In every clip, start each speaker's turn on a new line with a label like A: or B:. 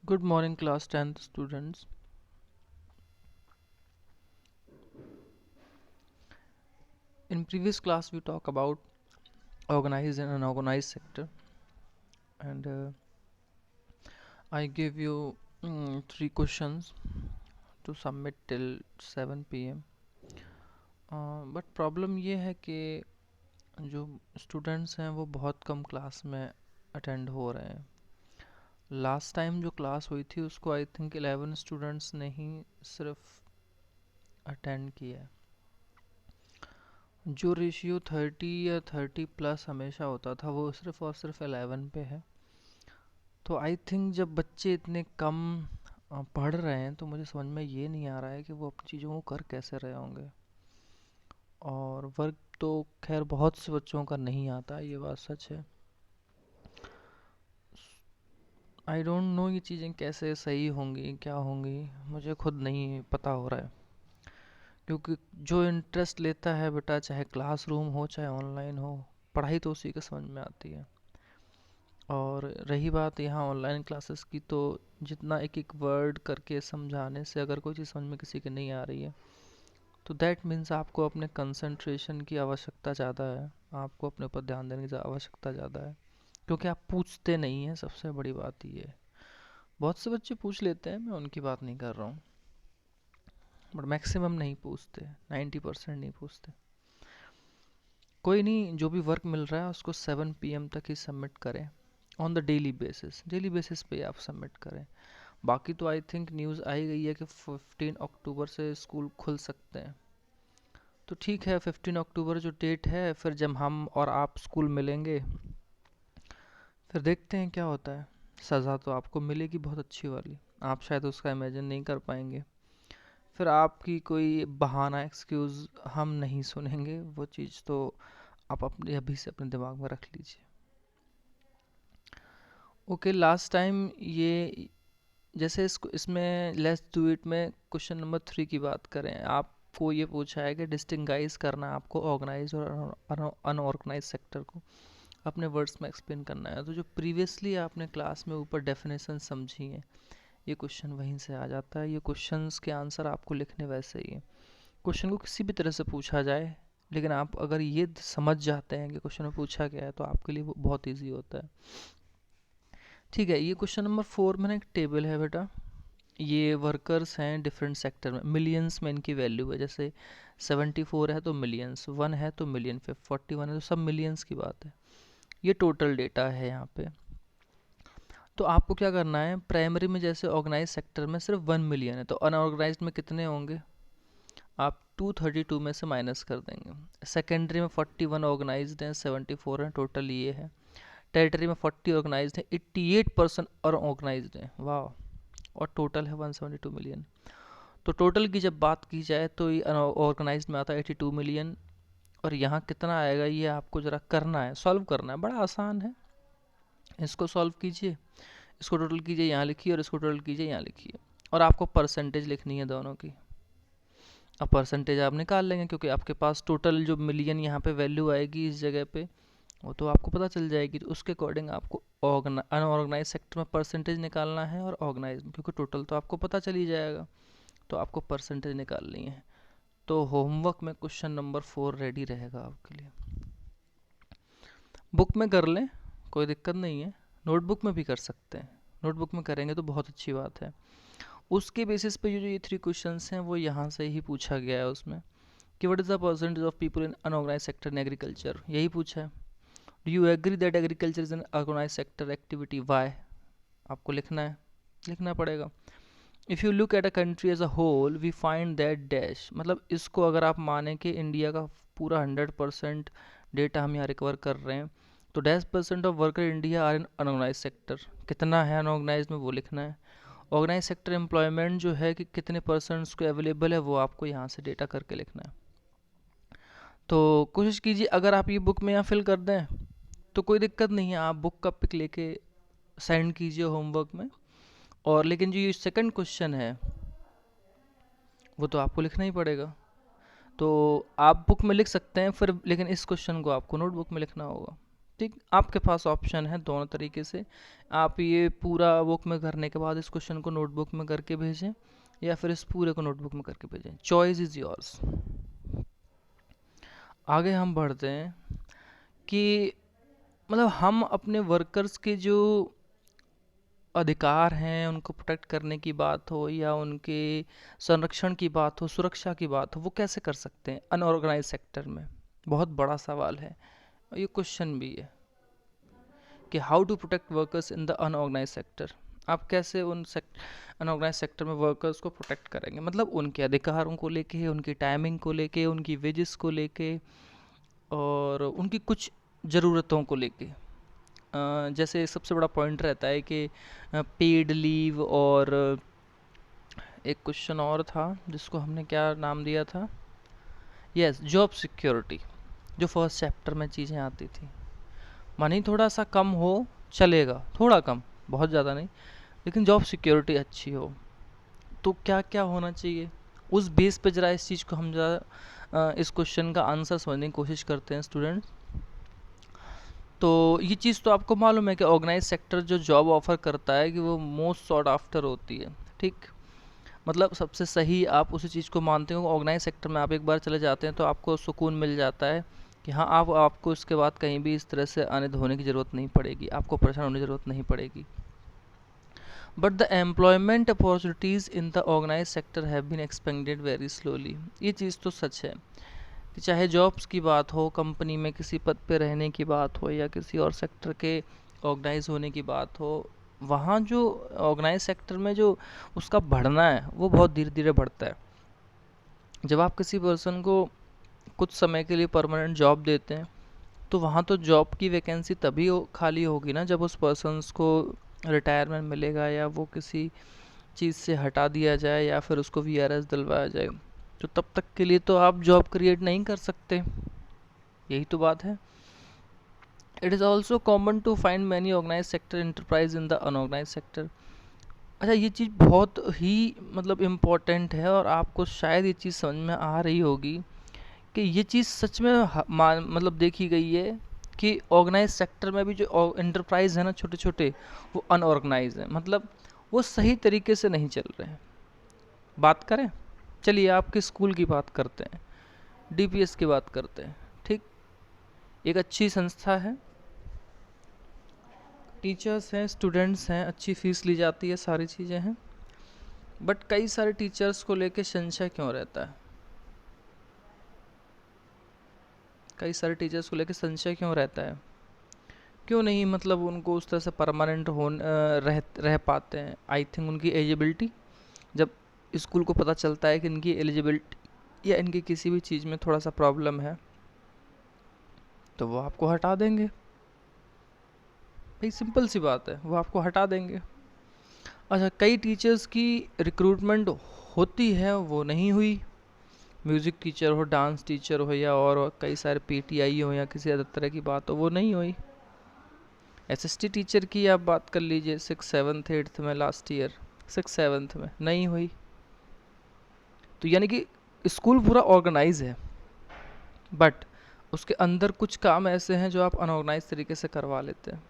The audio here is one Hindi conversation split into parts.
A: Good morning, class 10th students. In previous class, we talk about organized and unorganized sector, and I gave you three questions to submit till 7 p.m. But problem ये है कि जो स्टूडेंट्स हैं वो बहुत कम क्लास में अटेंड हो रहे हैं. लास्ट टाइम जो क्लास हुई थी उसको आई थिंक 11 स्टूडेंट्स ने ही सिर्फ अटेंड किया है. जो रेशियो 30 या 30 प्लस हमेशा होता था वो सिर्फ और सिर्फ 11 पे है. तो आई थिंक जब बच्चे इतने कम पढ़ रहे हैं तो मुझे समझ में ये नहीं आ रहा है कि वो अपनी चीज़ों को कर कैसे रहे होंगे. और वर्क तो खैर बहुत से बच्चों का नहीं आता, ये बात सच है. आई डोंट नो ये चीज़ें कैसे सही होंगी क्या होंगी, मुझे खुद नहीं पता हो रहा है. क्योंकि जो इंटरेस्ट लेता है बेटा, चाहे क्लासरूम हो चाहे ऑनलाइन हो, पढ़ाई तो उसी के समझ में आती है. और रही बात यहाँ ऑनलाइन क्लासेस की, तो जितना एक एक वर्ड करके समझाने से अगर कोई चीज़ समझ में किसी की नहीं आ रही है तो दैट मीन्स आपको अपने कंसंट्रेशन की आवश्यकता ज़्यादा है, आपको अपने ऊपर ध्यान देने की आवश्यकता ज़्यादा है. क्योंकि आप पूछते नहीं हैं, सबसे बड़ी बात ये है. बहुत से बच्चे पूछ लेते हैं, मैं उनकी बात नहीं कर रहा हूँ, बट मैक्सिमम नहीं पूछते, 90% नहीं पूछते. कोई नहीं, जो भी वर्क मिल रहा है उसको 7 PM तक ही सबमिट करें. ऑन द डेली बेसिस पे आप सबमिट करें. बाकी तो आई थिंक न्यूज़ आई गई है कि 15 अक्टूबर से स्कूल खुल सकते हैं. तो ठीक है, 15 अक्टूबर जो डेट है, फिर जब हम और आप स्कूल मिलेंगे फिर देखते हैं क्या होता है. सज़ा तो आपको मिलेगी बहुत अच्छी वाली, आप शायद उसका इमेजिन नहीं कर पाएंगे. फिर आपकी कोई बहाना एक्सक्यूज़ हम नहीं सुनेंगे, वो चीज़ तो आप अपने अभी से अपने दिमाग में रख लीजिए. ओके, लास्ट टाइम ये जैसे इसको इसमें लेट्स डू इट में क्वेश्चन नंबर 3 की बात करें. आपको ये पूछा है कि डिस्टिंगाइज करना है आपको ऑर्गेनाइज और अनऑर्गेनाइज सेक्टर को, अपने वर्ड्स में एक्सप्लेन करना है. तो जो प्रीवियसली आपने क्लास में ऊपर डेफिनेशन समझी है, ये क्वेश्चन वहीं से आ जाता है. ये क्वेश्चंस के आंसर आपको लिखने वैसे ही है. क्वेश्चन को किसी भी तरह से पूछा जाए, लेकिन आप अगर ये समझ जाते हैं कि क्वेश्चन में पूछा गया है तो आपके लिए वो बहुत ईजी होता है. ठीक है, ये क्वेश्चन नंबर 4 में ना एक टेबल है बेटा. ये वर्कर्स हैं डिफरेंट सेक्टर में, मिलियंस में इनकी वैल्यू है. जैसे 74 है तो मिलियंस, 1 है तो मिलियन, फिर 41 है तो सब मिलियंस की बात है. ये टोटल डेटा है यहाँ पे. तो आपको क्या करना है, प्राइमरी में जैसे ऑर्गेनाइज सेक्टर में सिर्फ 1 मिलियन है, तो अनऑर्गेनाइज में कितने होंगे, आप 232 में से माइनस कर देंगे. सेकेंडरी में 41 ऑर्गेनाइज्ड हैं, 74 हैं, टोटल ये है. टेरिटरी में 40 ऑर्गेनाइज्ड हैं, 88% अनऑर्गेनाइज्ड हैं. वाह. और टोटल है 172 मिलियन. तो टोटल की जब बात की जाए तो ये अनऑर्गेनाइज्ड में आता है 82 मिलियन. और यहाँ कितना आएगा ये आपको ज़रा करना है, सॉल्व करना है, बड़ा आसान है. इसको सॉल्व कीजिए, इसको टोटल कीजिए, यहाँ लिखिए, और इसको टोटल कीजिए, यहाँ लिखिए. और आपको परसेंटेज लिखनी है दोनों की. अब परसेंटेज आप निकाल लेंगे क्योंकि आपके पास टोटल जो मिलियन यहाँ पे वैल्यू आएगी इस जगह पे, वो तो आपको पता चल जाएगी. तो उसके अकॉर्डिंग आपको अनऑर्गेनाइज सेक्टर में परसेंटेज निकालना है, और ऑर्गेनाइज में क्योंकि टोटल तो आपको पता चल ही जाएगा, तो आपको परसेंटेज निकालनी है. तो होमवर्क में क्वेश्चन नंबर 4 रेडी रहेगा आपके लिए. बुक में कर लें, कोई दिक्कत नहीं है. नोटबुक में भी कर सकते हैं, नोटबुक में करेंगे तो बहुत अच्छी बात है. उसके बेसिस पे जो ये 3 क्वेश्चंस हैं वो यहाँ से ही पूछा गया है उसमें, कि what is the percentage of people in unorganised sector in agriculture, यही पूछा है. Do you agree that agriculture is an organised sector activity, why. आपको लिखना है, लिखना पड़ेगा. If you look at a country as a whole we find that dash, मतलब इसको अगर आप माने कि इंडिया का पूरा 100% डेटा हम यहाँ रिकवर कर रहे हैं, तो dash percent of worker India are in unorganised sector. कितना है अनऑर्गेनाइज में वो लिखना है. ऑर्गेनाइज सेक्टर एम्प्लॉयमेंट जो है कि कितने परसेंट्स को अवेलेबल है, वो आपको यहाँ से डेटा करके लिखना है. तो कोशिश कीजिए, अगर आप ये बुक में यहाँ फिल कर दें तो कोई दिक्कत नहीं है, आप बुक का पिक लेके सेंड कीजिए होमवर्क में. और लेकिन जो ये सेकंड क्वेश्चन है वो तो आपको लिखना ही पड़ेगा. तो आप बुक में लिख सकते हैं फिर, लेकिन इस क्वेश्चन को आपको नोटबुक में लिखना होगा. ठीक, आपके पास ऑप्शन है दोनों तरीके से। आप ये पूरा बुक में करने के बाद इस क्वेश्चन को नोटबुक में करके भेजें, या फिर इस पूरे को नोटबुक में करके भेजें, चॉइस इज़ योर्स। आगे हम बढ़ते हैं कि मतलब हम अपने वर्कर्स के जो अधिकार हैं उनको प्रोटेक्ट करने की बात हो, या उनके संरक्षण की बात हो, सुरक्षा की बात हो, वो कैसे कर सकते हैं अनऑर्गेनाइज सेक्टर में? बहुत बड़ा सवाल है, और ये क्वेश्चन भी है कि how to protect workers in the unorganised sector. आप कैसे उन अनऑर्गेनाइज सेक्टर में वर्कर्स को प्रोटेक्ट करेंगे, मतलब उनके अधिकारों को लेके, उनकी टाइमिंग को लेके, उनकी वेजेस को लेके, और उनकी कुछ ज़रूरतों को लेके। जैसे सबसे बड़ा पॉइंट रहता है कि पेड लीव, और एक क्वेश्चन और था जिसको हमने क्या नाम दिया था, यस, जॉब सिक्योरिटी, जो फर्स्ट चैप्टर में चीज़ें आती थी। मनी थोड़ा सा कम हो चलेगा, थोड़ा कम, बहुत ज़्यादा नहीं, लेकिन जॉब सिक्योरिटी अच्छी हो। तो क्या क्या होना चाहिए, उस बेस पे ज़रा इस चीज़ को हम ज़रा इस क्वेश्चन का आंसर समझने की कोशिश करते हैं स्टूडेंट्स। तो ये चीज़ तो आपको मालूम है कि ऑर्गेनाइज सेक्टर जो जॉब ऑफ़र करता है कि वो मोस्ट सॉट आफ्टर होती है, ठीक। मतलब सबसे सही आप उसी चीज़ को मानते हो, ऑर्गेनाइज सेक्टर में आप एक बार चले जाते हैं तो आपको सुकून मिल जाता है कि हाँ, आपको इसके बाद कहीं भी इस तरह से आने धोने की ज़रूरत नहीं पड़ेगी, आपको परेशान होने की ज़रूरत नहीं पड़ेगी। But the employment opportunities in the organise sector have been expanded very slowly. ये चीज़ तो सच है कि चाहे जॉब्स की बात हो, कंपनी में किसी पद पे रहने की बात हो, या किसी और सेक्टर के ऑर्गेनाइज होने की बात हो, वहाँ जो ऑर्गेनाइज सेक्टर में जो उसका बढ़ना है वो बहुत धीरे धीरे बढ़ता है। जब आप किसी पर्सन को कुछ समय के लिए परमानेंट जॉब देते हैं, तो वहाँ तो जॉब की वैकेंसी तभी खाली होगी ना जब उस पर्सन्स को रिटायरमेंट मिलेगा, या वो किसी चीज़ से हटा दिया जाए, या फिर उसको वीआरएस दिलवाया जाए। तो तब तक के लिए तो आप जॉब क्रिएट नहीं कर सकते, यही तो बात है। It is also common to find many organised sector enterprise in the unorganised sector. अच्छा, ये चीज़ बहुत ही मतलब इम्पोर्टेंट है, और आपको शायद ये चीज़ समझ में आ रही होगी कि ये चीज़ सच में मतलब देखी गई है कि ऑर्गेनाइज सेक्टर में भी जो इंटरप्राइज है ना, छोटे छोटे, वो अनऑर्गेनाइज है, मतलब वो सही तरीके से नहीं चल रहे हैं। बात करें, चलिए आपके स्कूल की बात करते हैं, डीपीएस की बात करते हैं, ठीक। एक अच्छी संस्था है, टीचर्स हैं, स्टूडेंट्स हैं, अच्छी फीस ली जाती है, सारी चीज़ें हैं, बट कई सारे टीचर्स को लेके संशय क्यों रहता है? कई सारे टीचर्स को लेके संशय क्यों रहता है? क्यों नहीं मतलब उनको उस तरह से परमानेंट रह पाते हैं? आई थिंक उनकी एलिजिबिलिटी, जब स्कूल को पता चलता है कि इनकी एलिजिबिलिटी या इनकी किसी भी चीज़ में थोड़ा सा प्रॉब्लम है, तो वो आपको हटा देंगे। भाई सिंपल सी बात है, वो आपको हटा देंगे। अच्छा, कई टीचर्स की रिक्रूटमेंट होती है, वो नहीं हुई। म्यूज़िक टीचर हो, डांस टीचर हो, या और कई सारे पीटीआई हो, या किसी अदर तरह की बात हो, वो नहीं हुई। एसएसटी टीचर की आप बात कर लीजिए, 6th 7th 8th में, लास्ट ईयर 6th 7th में नहीं हुई। तो यानी कि स्कूल पूरा ऑर्गेनाइज है, बट उसके अंदर कुछ काम ऐसे हैं जो आप अनऑर्गेनाइज तरीके से करवा लेते हैं।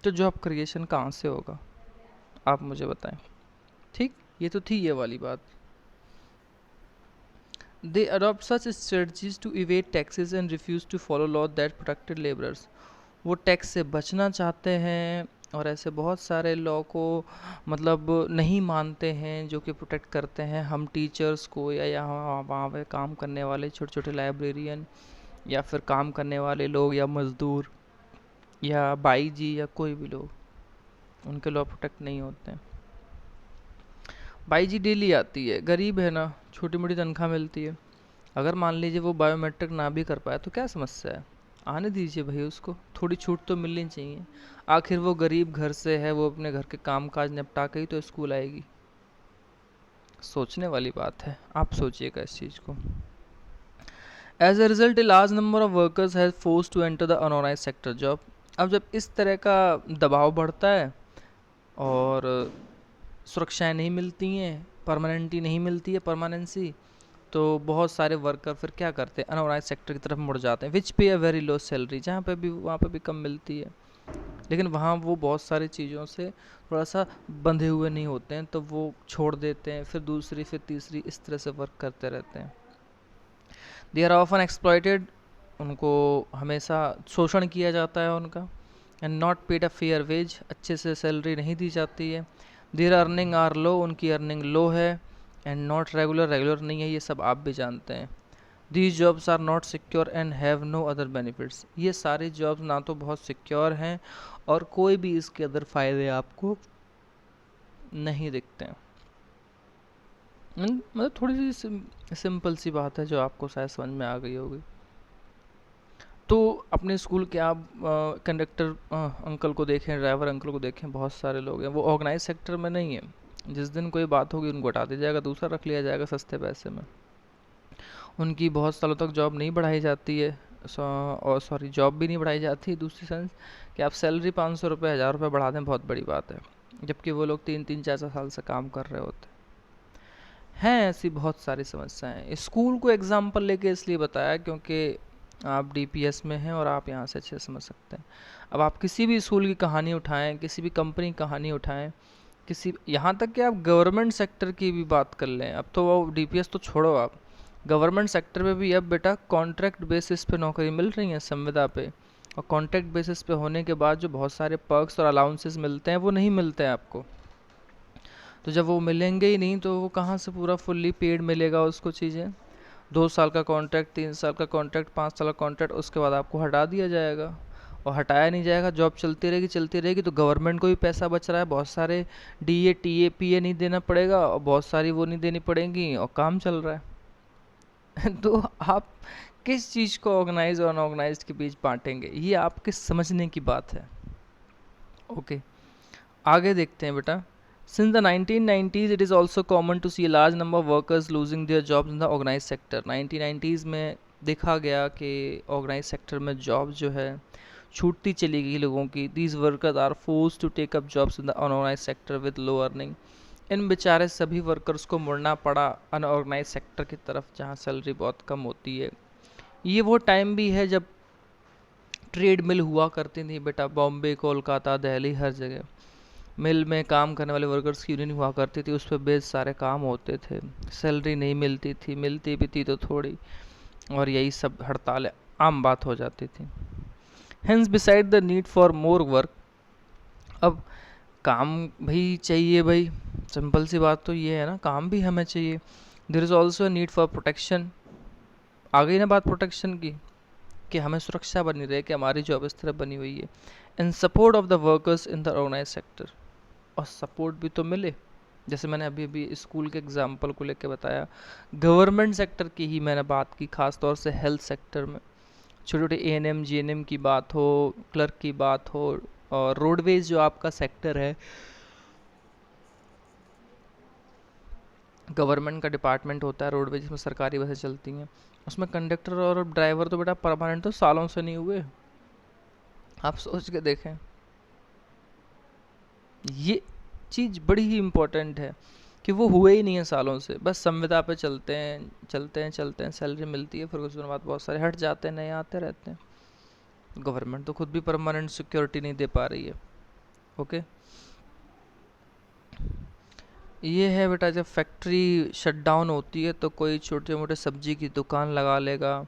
A: तो जॉब क्रिएशन कहाँ से होगा, आप मुझे बताएं। ठीक, ये तो थी ये वाली बात। They adopt such strategies to evade taxes and refuse to follow law that protected labourers. वो टैक्स से बचना चाहते हैं, और ऐसे बहुत सारे लॉ को मतलब नहीं मानते हैं जो कि प्रोटेक्ट करते हैं हम टीचर्स को, या यहाँ वहाँ पे काम करने वाले छोटे छोटे लाइब्रेरियन, या फिर काम करने वाले लोग, या मज़दूर, या बाई जी, या कोई भी लोग, उनके लॉ प्रोटेक्ट नहीं होते हैं। बाई जी डेली आती है, गरीब है ना, छोटी मोटी तनख्वाह मिलती है। अगर मान लीजिए वो बायोमेट्रिक ना भी कर पाए तो क्या समस्या है, आने दीजिए भाई, उसको थोड़ी छूट तो मिलनी चाहिए। आखिर वो गरीब घर से है, वो अपने घर के काम काज निपटा के ही तो स्कूल आएगी। सोचने वाली बात है, आप सोचिएगा इस चीज़ को। As a result a large number of workers has force to enter the unorganised sector job. अब जब इस तरह का दबाव बढ़ता है, और सुरक्षाएं नहीं मिलती हैं, परमानेंटी नहीं मिलती है, परमानेंसी, तो बहुत सारे वर्कर फिर क्या करते हैं, अनऑर्गेनाइज सेक्टर की तरफ मुड़ जाते हैं, विच पे अ वेरी लो सैलरी, जहाँ पे भी वहाँ पे भी कम मिलती है, लेकिन वहाँ वो बहुत सारी चीज़ों से थोड़ा सा बंधे हुए नहीं होते हैं, तो वो छोड़ देते हैं, फिर दूसरी फिर तीसरी इस तरह से वर्क करते रहते हैं। दे आर ऑफन एक्सप्लॉयटेड, उनको हमेशा शोषण किया जाता है उनका, and not paid a fair wage, अच्छे से सैलरी नहीं दी जाती है। देयर अर्निंग आर लो, उनकी अर्निंग लो है, एंड नॉट रेगुलर, रेगुलर नहीं है, ये सब आप भी जानते हैं। These jobs are not secure and have no other benefits, ये सारी जॉब्स ना तो बहुत सिक्योर हैं और कोई भी इसके अदर फ़ायदे आपको नहीं दिखते हैं। मतलब थोड़ी सी सिंपल सी बात है जो आपको शायद समझ में आ गई होगी। तो अपने स्कूल के आप कंडक्टर अंकल को देखें, ड्राइवर अंकल को देखें, बहुत सारे लोग हैं, वो ऑर्गेनाइज सेक्टर में नहीं है। जिस दिन कोई बात होगी उनको हटा दिया जाएगा, दूसरा रख लिया जाएगा सस्ते पैसे में। उनकी बहुत सालों तक जॉब नहीं बढ़ाई जाती है, और सॉरी जॉब भी नहीं बढ़ाई जाती, दूसरी सेंस कि आप सैलरी 500 रुपये 1000 रुपये बढ़ा दें, बहुत बड़ी बात है, जबकि वो लोग 3-3 4-4 साल से काम कर रहे होते हैं। ऐसी बहुत सारी समस्याएं, स्कूल को एग्जाम्पल लेके इसलिए बताया क्योंकि आप डीपीएस में हैं और आप यहाँ से अच्छे से समझ सकते हैं। अब आप किसी भी स्कूल की कहानी उठाएं, किसी भी कंपनी की कहानी उठाएं, किसी यहाँ तक कि आप गवर्नमेंट सेक्टर की भी बात कर लें, अब तो वो डीपीएस तो छोड़ो, आप गवर्नमेंट सेक्टर में भी अब बेटा कॉन्ट्रैक्ट बेसिस पे नौकरी मिल रही है संविदा पे, और कॉन्ट्रैक्ट बेसिस पे होने के बाद जो बहुत सारे पर्क्स और अलाउंसेस मिलते हैं वो नहीं मिलते हैं आपको। तो जब वो मिलेंगे ही नहीं तो वो कहाँ से पूरा फुल्ली पेड मिलेगा उसको चीज़ें। 2 साल का कॉन्ट्रैक्ट, 3 साल का कॉन्ट्रैक्ट, 5 साल का कॉन्ट्रैक्ट, उसके बाद आपको हटा दिया जाएगा, और हटाया नहीं जाएगा, जॉब चलती रहेगी, तो गवर्नमेंट को भी पैसा बच रहा है, बहुत सारे डीए टीए पीए नहीं देना पड़ेगा, और बहुत सारी वो नहीं देनी पड़ेंगी, और काम चल रहा है। तो आप किस चीज़ को ऑर्गेनाइज और अनऑर्गेनाइज के बीच बांटेंगे, ये आपके समझने की बात है। ओके, आगे देखते हैं बेटा। Since the 1990s, it is also common to see a large number of workers losing their jobs in the organized sector. 1990s में देखा गया कि organized sector में जॉब जो है छूटती चली गई लोगों की। These workers are forced to take up jobs in the unorganized sector with low earning. इन बेचारे सभी वर्कर्स को मुड़ना पड़ा अनऑर्गेनाइज सेक्टर की तरफ, जहाँ सैलरी बहुत कम होती है। ये वो टाइम भी है जब ट्रेड मिल हुआ करती थी बेटा, बॉम्बे, कोलकाता, दिल्ली, हर जगह मिल में काम करने वाले वर्कर्स की यूनियन हुआ करती थी, उस पर बेस सारे काम होते थे, सैलरी नहीं मिलती थी, मिलती भी थी तो थोड़ी, और यही सब हड़तालें आम बात हो जाती थी। Hence beside the need for more work, अब काम भी चाहिए भाई, सिंपल सी बात तो ये है ना, काम भी हमें चाहिए। There is also a need for protection, आ गई ना बात प्रोटेक्शन की, कि हमें सुरक्षा बनी रहे, कि हमारी जॉब इस तरह बनी हुई है, in support of the workers in the organise sector, और सपोर्ट भी तो मिले। जैसे मैंने अभी अभी स्कूल के एग्जाम्पल को लेकर बताया, गवर्नमेंट सेक्टर की ही मैंने बात की, खास तौर से हेल्थ सेक्टर में छोटे छोटे एएनएम जीएनएम की बात हो, क्लर्क की बात हो, और रोडवेज जो आपका सेक्टर है, गवर्नमेंट का डिपार्टमेंट होता है रोडवेज, जिसमें सरकारी बसें चलती हैं, उसमें कंडक्टर और ड्राइवर तो बेटा परमानेंट तो सालों से नहीं हुए, आप सोच के देखें। ये चीज़ बड़ी ही इम्पोर्टेंट है कि वो हुए ही नहीं है सालों से, बस संविदा पे चलते हैं चलते हैं चलते हैं, सैलरी मिलती है, फिर कुछ दिनों बाद बहुत सारे हट जाते हैं, नए आते रहते हैं। गवर्नमेंट तो खुद भी परमानेंट सिक्योरिटी नहीं दे पा रही है। ओके, ये है बेटा, जब फैक्ट्री शट डाउन होती है तो कोई छोटे मोटे सब्जी की दुकान लगा लेगा,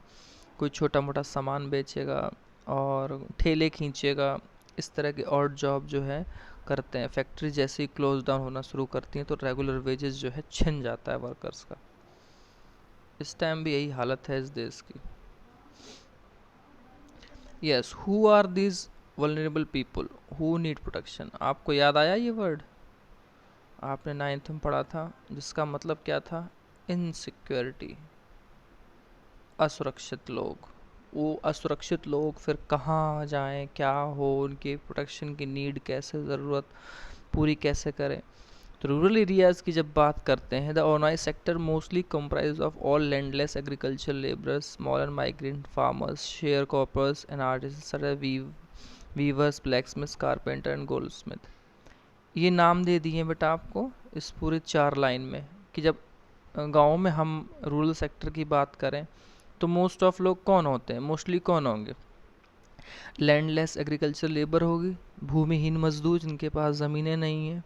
A: कोई छोटा मोटा सामान बेचेगा और ठेले खींचेगा, इस तरह की और जॉब जो है करते हैं। फैक्ट्री जैसे ही क्लोज डाउन होना शुरू करती हैं तो रेगुलर वेजेस जो है छिन जाता है वर्कर्स का। इस टाइम भी यही हालत है इस देश की। Yes, who are these vulnerable people who need protection, आपको याद आया ये वर्ड? आपने 9th में पढ़ा था, जिसका मतलब क्या था? इनसिक्योरिटी, असुरक्षित लोग। वो असुरक्षित लोग फिर कहाँ जाएं, क्या हो, उनके प्रोटेक्शन की नीड कैसे, ज़रूरत पूरी कैसे करें। तो रूरल एरियाज़ की जब बात करते हैं, the organise sector mostly comprise of all landless agriculture labourers, small and migrant farmers, sharecroppers and artist, weavers, blacksmith, carpenter and goldsmith. ये नाम दे दिए बेटा आपको इस पूरे 4 लाइन में, कि जब गाँव में हम रूरल सेक्टर की बात करें तो मोस्ट ऑफ लोग कौन होते हैं, मोस्टली कौन होंगे? लैंडलेस एग्रीकल्चर लेबर होगी, भूमिहीन मजदूर जिनके पास ज़मीनें नहीं हैं,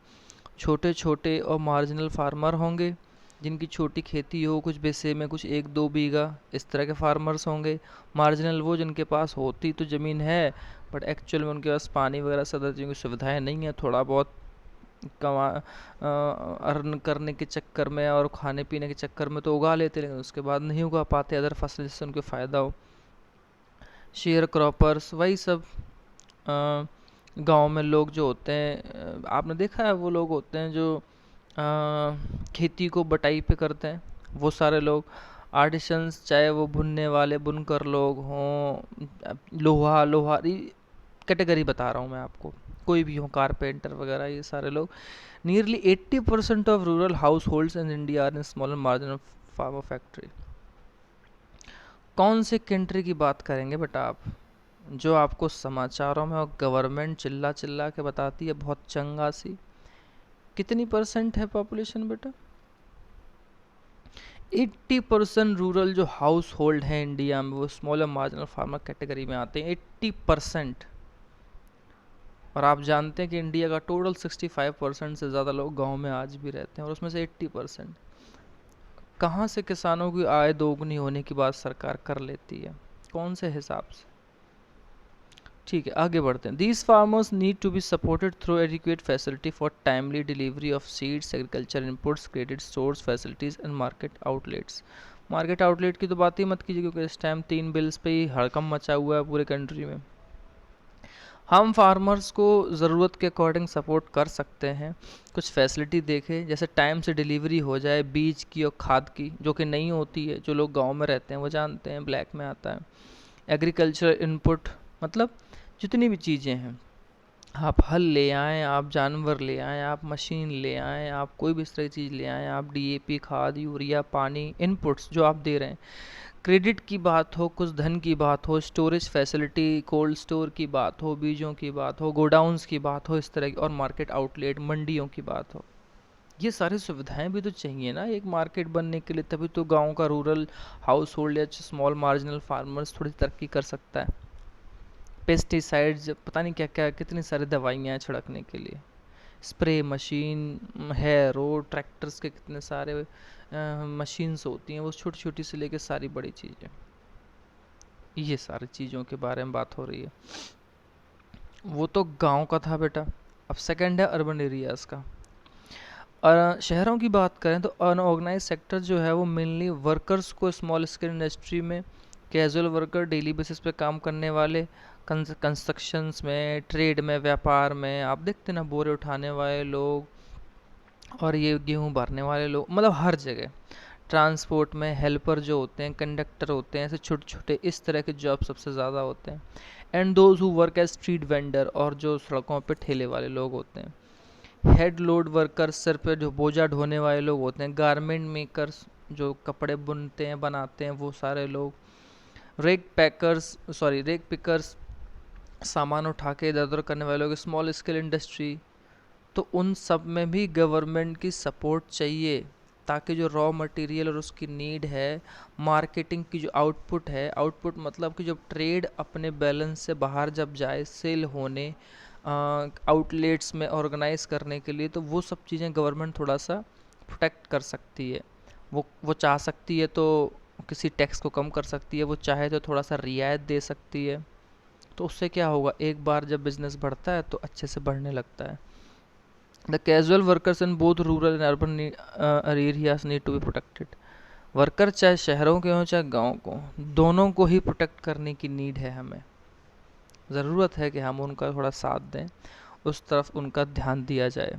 A: छोटे छोटे और मार्जिनल फार्मर होंगे जिनकी छोटी खेती हो, कुछ बिस्से में, कुछ 1-2 बीघा, इस तरह के फार्मर्स होंगे। मार्जिनल वो जिनके पास होती तो ज़मीन है बट एक्चुअल में उनके पास पानी वगैरह सदर चीज़ों की सुविधाएं नहीं है, थोड़ा बहुत कमा अर्न करने के चक्कर में और खाने पीने के चक्कर में तो उगा लेते, लेकिन उसके बाद नहीं उगा पाते अदर फसल जिससे उनको फ़ायदा हो। शेयर क्रॉपर्स वही सब गांव में लोग जो होते हैं, आपने देखा है वो लोग होते हैं जो खेती को बटाई पे करते हैं, वो सारे लोग। आर्टिसंस, चाहे वो बुनने वाले बुनकर लोग हों, लोहारी कैटेगरी बता रहा हूँ मैं आपको, कोई भी हो, कारपेंटर वगैरह, ये सारे लोग। Nearly 80% of rural households in India are in small margin of farmer factory. कौन से कंट्री की बात करेंगे बेटा आप, जो आपको समाचारों में और गवर्नमेंट चिल्ला चिल्ला के बताती है बहुत चंगा सी? कितनी परसेंट है पॉपुलेशन बेटा? 80% रूरल जो हाउस होल्ड है इंडिया में वो स्मॉल और मार्जिनल फार्मर कैटेगरी में आते हैं, 80%। और आप जानते हैं कि इंडिया का टोटल 65% से ज़्यादा लोग गांव में आज भी रहते हैं, और उसमें से 80% कहाँ से किसानों की आय दोगुनी होने की बात सरकार कर लेती है, कौन से हिसाब से? ठीक है, आगे बढ़ते हैं। These farmers need to be supported through adequate facility for timely delivery of seeds, agriculture inputs, credit stores facilities and market outlets. Market outlet की तो बात ही मत कीजिए, क्योंकि इस टाइम 3 बिल्स पे ही हड़कम मचा हुआ है पूरे कंट्री में। हम फार्मर्स को ज़रूरत के अकॉर्डिंग सपोर्ट कर सकते हैं। कुछ फैसिलिटी देखें, जैसे टाइम से डिलीवरी हो जाए बीज की और खाद की, जो कि नहीं होती है, जो लोग गांव में रहते हैं वो जानते हैं, ब्लैक में आता है। एग्रीकल्चर इनपुट मतलब जितनी भी चीज़ें हैं, आप हल ले आएँ, आप जानवर ले आएँ, आप मशीन ले आएँ, आप कोई भी इस तरह की चीज़ ले आएँ, आप डीएपी, खाद, यूरिया, पानी, इनपुट्स जो आप दे रहे हैं। क्रेडिट की बात हो, कुछ धन की बात हो, स्टोरेज फैसिलिटी, कोल्ड स्टोर की बात हो, बीजों की बात हो, गोडाउंस की बात हो, इस तरह की, और मार्केट आउटलेट, मंडियों की बात हो। ये सारी सुविधाएं भी तो चाहिए ना एक मार्केट बनने के लिए, तभी तो गांव का रूरल हाउस होल्ड या स्मॉल मार्जिनल फार्मर्स थोड़ी तरक्की कर सकता है। पेस्टिसाइड्स, पता नहीं क्या क्या, कितनी सारी दवाइयाँ हैं छिड़कने के लिए, स्प्रे मशीन है, रोड ट्रैक्टर्स के कितने सारे मशीन्स होती हैं, वो छोटी छोटी से लेके सारी बड़ी चीज़ें, ये सारी चीज़ों के बारे में बात हो रही है। वो तो गांव का था बेटा। अब सेकंड है अर्बन एरियाज़ का। और शहरों की बात करें तो अनऑर्गेनाइज सेक्टर जो है वो मेनली वर्कर्स को, स्मॉल स्केल इंडस्ट्री में कैजुअल वर्कर, डेली बेसिस पे काम करने वाले, कंस्ट्रक्शंस में, ट्रेड में, व्यापार में, आप देखते ना बोरे उठाने वाले लोग, और ये गेहूं भरने वाले लोग, मतलब हर जगह। ट्रांसपोर्ट में हेल्पर जो होते हैं, कंडक्टर होते हैं, ऐसे छोटे छोटे इस तरह के जॉब सबसे ज़्यादा होते हैं। And those who work as street vendor, और जो सड़कों पे ठेले वाले लोग होते हैं। हेड लोड वर्कर्स, सिर पे जो बोझा ढोने वाले लोग होते हैं। गारमेंट मेकर्स, जो कपड़े बुनते हैं बनाते हैं, वो सारे लोग। रेक पिकर्स, सामान उठा के इधर उधर करने वाले लोग, स्मॉल स्केल इंडस्ट्री। तो उन सब में भी गवर्नमेंट की सपोर्ट चाहिए, ताकि जो रॉ मटेरियल और उसकी नीड है, मार्केटिंग की जो आउटपुट है, आउटपुट मतलब कि जब ट्रेड अपने बैलेंस से बाहर जब जाए, सेल होने, आउटलेट्स में ऑर्गेनाइज करने के लिए, तो वो सब चीज़ें गवर्नमेंट थोड़ा सा प्रोटेक्ट कर सकती है। वो चाह सकती है तो किसी टैक्स को कम कर सकती है, वो चाहे तो थोड़ा सा रियायत दे सकती है। तो उससे क्या होगा, एक बार जब बिज़नेस बढ़ता है तो अच्छे से बढ़ने लगता है। The casual workers in both rural and urban areas need to be protected. Worker चाहे शहरों के हों चाहे गाँव को, दोनों को ही प्रोटेक्ट करने की नीड है हमें। ज़रूरत है कि हम उनका थोड़ा साथ दें, उस तरफ उनका ध्यान दिया जाए।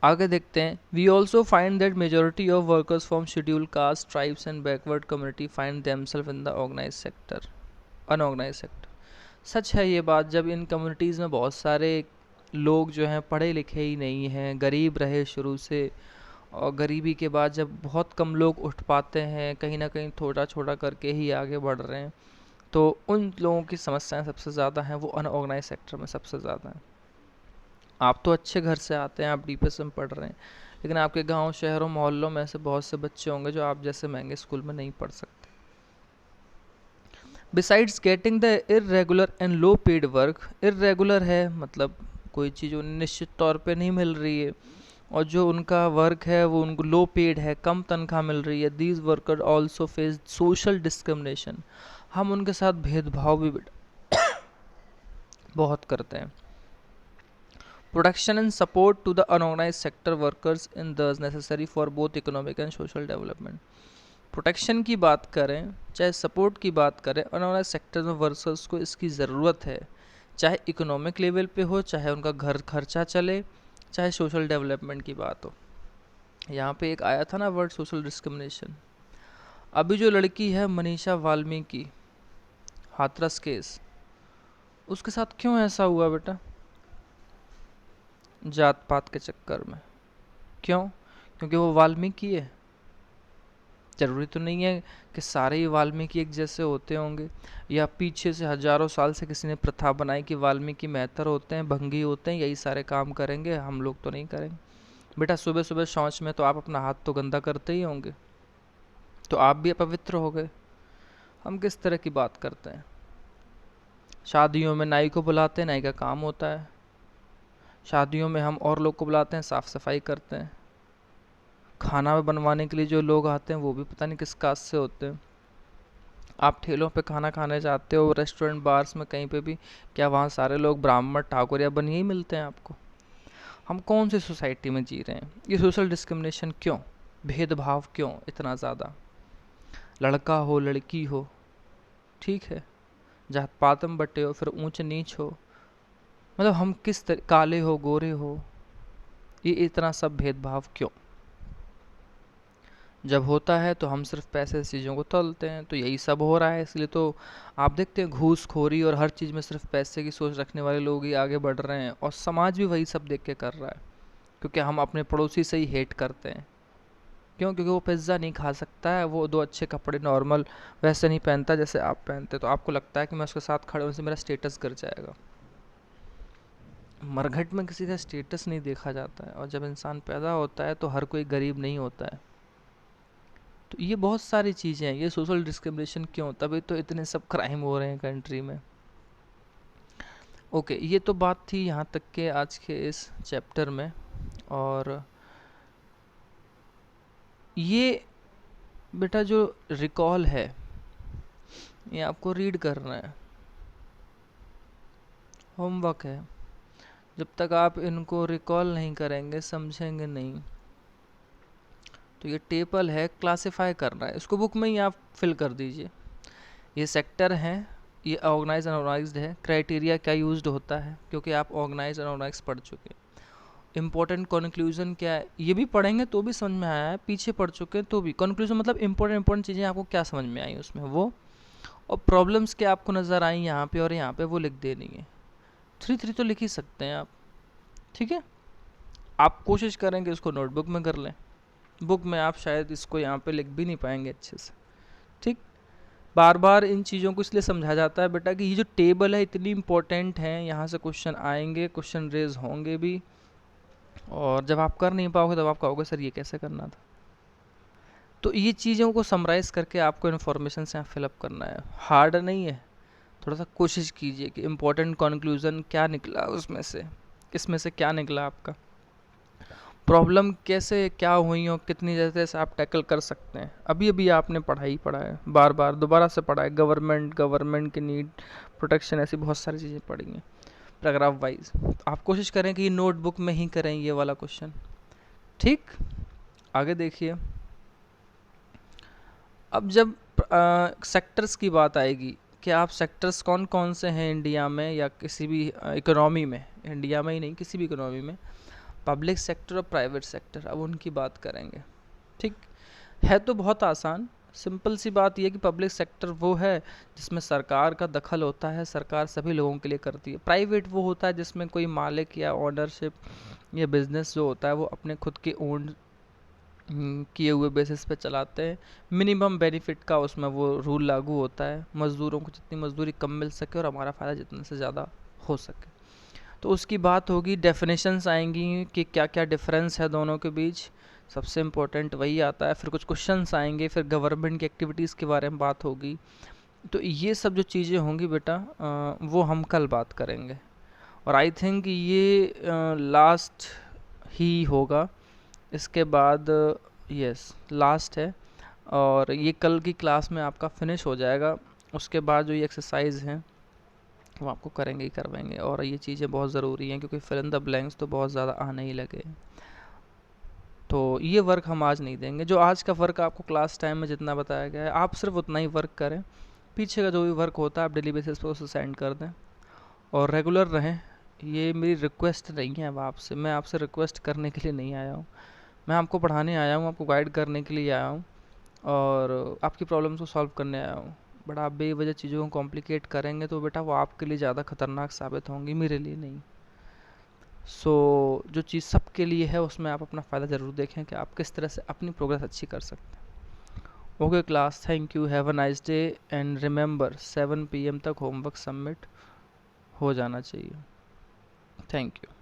A: आगे देखते हैं। We also find that majority of workers from schedule caste, tribes and backward community find themself in the organise sector, unorganise sector. सच है ये बात, जब इन कम्युनिटीज़ में बहुत सारे लोग जो हैं पढ़े लिखे ही नहीं हैं, गरीब रहे शुरू से, और गरीबी के बाद जब बहुत कम लोग उठ पाते हैं, कहीं ना कहीं थोड़ा छोटा करके ही आगे बढ़ रहे हैं, तो उन लोगों की समस्याएं सबसे ज़्यादा हैं, वो अनऑर्गेनाइज सेक्टर में सबसे ज़्यादा हैं। आप तो अच्छे घर से आते हैं, आप डीपीएस में पढ़ रहे हैं, लेकिन आपके गांव, शहरों, मोहल्लों में ऐसे बहुत से बच्चे होंगे जो आप जैसे महंगे स्कूल में नहीं पढ़ सकते। Besides getting the irregular and low paid work, irregular है मतलब कोई चीज़ उन्हें निश्चित तौर पे नहीं मिल रही है, और जो उनका वर्क है वो उनको लो पेड है, कम तनख्वाह मिल रही है। These worker also face social discrimination, हम उनके साथ भेदभाव भी बहुत करते हैं। Protection and support to the unorganised sector workers in thus necessary for both economic and social development. Protection की बात करें चाहे सपोर्ट की बात करें, अनऑर्गेनाइज सेक्टर में वर्कर्स को इसकी ज़रूरत है, चाहे इकोनॉमिक लेवल पे हो, चाहे उनका घर खर्चा चले, चाहे सोशल डेवलपमेंट की बात हो। यहाँ पे एक आया था ना वर्ड सोशल डिस्क्रिमिनेशन। अभी जो लड़की है मनीषा वाल्मीकि, हाथरस केस, उसके साथ क्यों ऐसा हुआ बेटा? जात पात के चक्कर में। क्यों? क्योंकि वो वाल्मीकि है। जरूरी तो नहीं है कि सारे ही वाल्मीकि एक जैसे होते होंगे, या पीछे से हजारों साल से किसी ने प्रथा बनाई कि वाल्मीकि मेहतर होते हैं, भंगी होते हैं, यही सारे काम करेंगे, हम लोग तो नहीं करेंगे। बेटा सुबह सुबह शौच में तो आप अपना हाथ तो गंदा करते ही होंगे, तो आप भी अपवित्र हो गए। हम किस तरह की बात करते हैं? शादियों में नाई को बुलाते हैं, नाई का काम होता है। शादियों में हम और लोग को बुलाते हैं, साफ सफाई करते हैं। खाना बनवाने के लिए जो लोग आते हैं वो भी पता नहीं किस कास्ट से होते हैं। आप ठेलों पे खाना खाने जाते हो, रेस्टोरेंट बार्स में कहीं पे भी, क्या वहाँ सारे लोग ब्राह्मण ठाकुर या बनिए ही मिलते हैं आपको? हम कौन सी सोसाइटी में जी रहे हैं? ये सोशल डिस्क्रिमिनेशन क्यों, भेदभाव क्यों इतना ज़्यादा? लड़का हो लड़की हो, ठीक है, जात पात में बटे हो, फिर ऊंच नीच हो, मतलब हम किस तरह, काले हो गोरे हो, ये इतना सब भेदभाव क्यों? जब होता है तो हम सिर्फ पैसे से चीज़ों को तोलते हैं, तो यही सब हो रहा है। इसलिए तो आप देखते हैं घूसखोरी और हर चीज़ में सिर्फ पैसे की सोच रखने वाले लोग ही आगे बढ़ रहे हैं, और समाज भी वही सब देख के कर रहा है। क्योंकि हम अपने पड़ोसी से ही हेट करते हैं। क्यों? क्योंकि वो पिज़्ज़ा नहीं खा सकता है, वो दो अच्छे कपड़े नॉर्मल वैसे नहीं पहनता जैसे आप पहनते, तो आपको लगता है कि मैं उसके साथ खड़े होने से मेरा स्टेटस गिर जाएगा। मरघट में किसी का स्टेटस नहीं देखा जाता है, और जब इंसान पैदा होता है तो हर कोई गरीब नहीं होता है। तो ये बहुत सारी चीज़ें हैं। ये सोशल डिस्क्रिमिनेशन क्यों? तभी तो इतने सब क्राइम हो रहे हैं कंट्री में। ओके, ये तो बात थी यहाँ तक के आज के इस चैप्टर में। और ये बेटा जो रिकॉल है ये आपको रीड करना है, होमवर्क है। जब तक आप इनको रिकॉल नहीं करेंगे, समझेंगे नहीं, तो ये टेबल है, क्लासिफाई करना है, इसको बुक में ही आप फिल कर दीजिए। ये सेक्टर हैं, ये ऑर्गेनाइज अनऑर्गेनाइज्ड है, क्राइटेरिया क्या यूज्ड होता है, क्योंकि आप ऑर्गेनाइज अनऑर्गेनाइज पढ़ चुके हैं। इंपॉर्टेंट कंक्लूजन क्या है, ये भी पढ़ेंगे तो भी समझ में आया है, पीछे पढ़ चुके हैं तो भी। कंक्लूजन मतलब इंपॉर्टेंट चीज़ें आपको क्या समझ में आई उसमें वो, और प्रॉब्लम्स क्या आपको नज़र आई यहाँ पे और यहाँ पे, वो लिख देनी है। 3 तो लिख ही सकते हैं आप, ठीक है। आप कोशिश करें कि इसको नोटबुक में कर लें, बुक में आप शायद इसको यहाँ पे लिख भी नहीं पाएंगे अच्छे से, ठीक। बार बार इन चीज़ों को इसलिए समझा जाता है बेटा कि ये जो टेबल है इतनी इंपॉर्टेंट है, यहाँ से क्वेश्चन आएंगे, क्वेश्चन रेज होंगे भी, और जब आप कर नहीं पाओगे तब आप कहोगे सर ये कैसे करना था। तो ये चीज़ों को समराइज़ करके आपको इन्फॉर्मेशन से यहाँ फिलअप करना है, हार्ड नहीं है। थोड़ा सा कोशिश कीजिए कि इम्पोर्टेंट कंक्लूजन क्या निकला उसमें से, इसमें से क्या निकला आपका, प्रॉब्लम कैसे क्या हुई हो, कितनी जैसे से आप टैकल कर सकते हैं। अभी अभी आपने पढ़ा है, बार बार दोबारा से पढ़ा है, गवर्नमेंट की नीड, प्रोटेक्शन, ऐसी बहुत सारी चीज़ें पढ़ी हैं पैराग्राफ वाइज। आप कोशिश करें कि नोटबुक में ही करें ये वाला क्वेश्चन, ठीक। आगे देखिए, अब जब सेक्टर्स की बात आएगी कि आप सेक्टर्स कौन कौन से हैं इंडिया में या किसी भी इकोनॉमी में, इंडिया में ही नहीं किसी भी इकोनॉमी में, पब्लिक सेक्टर और प्राइवेट सेक्टर, अब उनकी बात करेंगे, ठीक है। तो बहुत आसान सिंपल सी बात यह कि पब्लिक सेक्टर वो है जिसमें सरकार का दखल होता है, सरकार सभी लोगों के लिए करती है। प्राइवेट वो होता है जिसमें कोई मालिक या ओनरशिप या बिजनेस जो होता है वो अपने खुद के ओन किए हुए बेसिस पे चलाते हैं। मिनिमम बेनिफिट का उसमें वो रूल लागू होता है, मज़दूरों को जितनी मजदूरी कम मिल सके और हमारा फ़ायदा जितने से ज़्यादा हो सके। तो उसकी बात होगी, डेफिनेशंस आएंगी कि क्या क्या डिफरेंस है दोनों के बीच, सबसे इम्पोर्टेंट वही आता है। फिर कुछ क्वेश्चंस आएंगे, फिर गवर्नमेंट की एक्टिविटीज़ के बारे में बात होगी। तो ये सब जो चीज़ें होंगी बेटा, वो हम कल बात करेंगे। और आई थिंक ये लास्ट ही होगा, इसके बाद यस लास्ट है, और ये कल की क्लास में आपका फिनिश हो जाएगा। उसके बाद जो ये एक्सरसाइज हैं वो आपको करेंगे ही करवाएंगे, और ये चीज़ें बहुत ज़रूरी हैं क्योंकि फिल इन द ब्लैंक्स तो बहुत ज़्यादा आने ही लगे हैं। तो ये वर्क हम आज नहीं देंगे, जो आज का वर्क आपको क्लास टाइम में जितना बताया गया है आप सिर्फ उतना ही वर्क करें। पीछे का जो भी वर्क होता है आप डेली बेसिस पर उसे सेंड कर दें, और रेगुलर रहें। ये मेरी रिक्वेस्ट नहीं है अब आपसे, मैं आपसे रिक्वेस्ट करने के लिए नहीं आया हूँ, मैं आपको पढ़ाने आया हूँ, आपको गाइड करने के लिए आया हूँ, और आपकी प्रॉब्लम्स को सॉल्व करने आया हूँ। बट आप बेवजह चीज़ों को कॉम्प्लिकेट करेंगे तो बेटा वो आपके लिए ज़्यादा खतरनाक साबित होंगी, मेरे लिए नहीं। सो जो चीज़ सबके लिए है उसमें आप अपना फ़ायदा ज़रूर देखें कि आप किस तरह से अपनी प्रोग्रेस अच्छी कर सकते हैं। Okay class, thank you, have a nice day, and remember 7 PM तक होमवर्क सबमिट हो जाना चाहिए। Thank you.